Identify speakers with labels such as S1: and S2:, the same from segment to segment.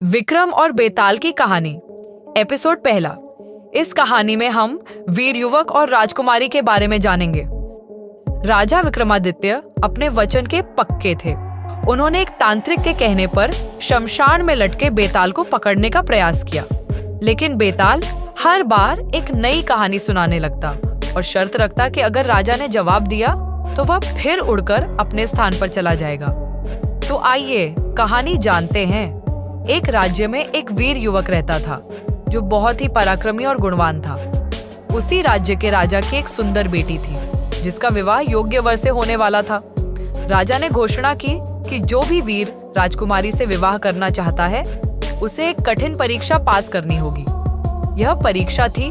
S1: विक्रम और बेताल की कहानी, एपिसोड पहला। इस कहानी में हम वीर युवक और राजकुमारी के बारे में जानेंगे। राजा विक्रमादित्य अपने वचन के पक्के थे। उन्होंने एक तांत्रिक के कहने पर शमशान में लटके बेताल को पकड़ने का प्रयास किया, लेकिन बेताल हर बार एक नई कहानी सुनाने लगता और शर्त रखता कि अगर राजा ने जवाब दिया तो वह फिर उड़कर अपने स्थान पर चला जाएगा। तो आइए कहानी जानते हैं। एक राज्य में एक वीर युवक रहता था जो बहुत ही पराक्रमी और गुणवान था। उसी राज्य के राजा की एक सुंदर बेटी थी जिसका विवाह योग्य वर से होने वाला था। राजा ने घोषणा की कि जो भी वीर राजकुमारी से विवाह करना चाहता है उसे एक कठिन परीक्षा पास करनी होगी। यह परीक्षा थी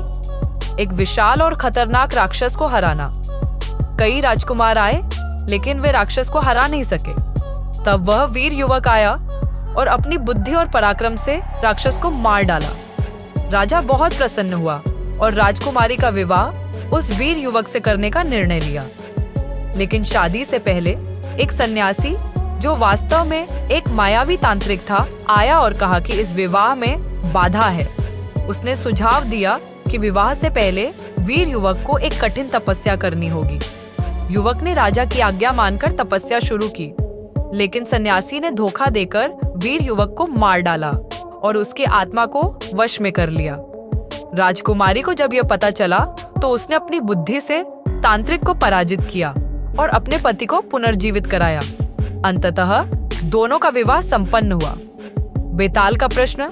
S1: एक विशाल और खतरनाक राक्षस को हराना। कई राजकुमार आए लेकिन वे राक्षस को हरा नहीं सके। तब वह वीर युवक आया और अपनी बुद्धि और पराक्रम से राक्षस को मार डाला। राजा बहुत प्रसन्न हुआ और राजकुमारी का विवाह उस वीर युवक से करने का निर्णय लिया। लेकिन शादी से पहले एक सन्यासी जो वास्तव में एक मायावी तांत्रिक था आया और कहा कि इस विवाह में बाधा है। उसने सुझाव दिया कि विवाह से पहले वीर युवक को एक कठिन तपस्या करनी होगी। युवक ने राजा की आज्ञा मानकर तपस्या शुरू की, लेकिन सन्यासी ने धोखा देकर वीर युवक को मार डाला और उसकी आत्मा को वश में कर लिया। राजकुमारी को जब यह पता चला तो उसने अपनी बुद्धि से तांत्रिक को पराजित किया और अपने पति को पुनर्जीवित कराया। अंततः दोनों का विवाह संपन्न हुआ। बेताल का प्रश्न।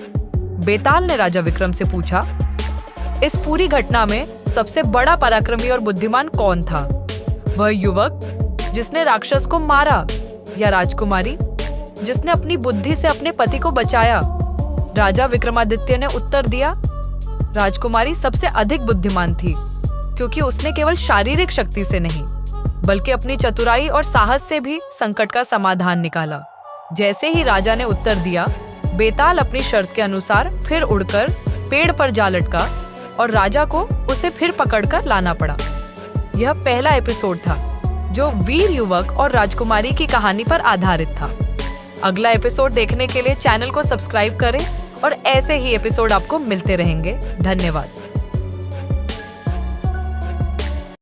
S1: बेताल ने राजा विक्रम से पूछा, इस पूरी घटना में सबसे बड़ा पराक्रमी और बुद्धिमान कौन था? वह युवक जिसने राक्षस को मारा या राजकुमारी जिसने अपनी बुद्धि से अपने पति को बचाया? राजा विक्रमादित्य ने उत्तर दिया, राजकुमारी सबसे अधिक बुद्धिमान थी क्योंकि उसने केवल शारीरिक शक्ति से नहीं बल्कि अपनी चतुराई और साहस से भी संकट का समाधान निकाला। जैसे ही राजा ने उत्तर दिया, बेताल अपनी शर्त के अनुसार फिर उड़कर पेड़ पर जा लटका और राजा को उसे फिर पकड़कर लाना पड़ा। यह पहला एपिसोड था जो वीर युवक और राजकुमारी की कहानी पर आधारित था। अगला एपिसोड देखने के लिए चैनल को सब्सक्राइब करें और ऐसे ही एपिसोड आपको मिलते रहेंगे। धन्यवाद।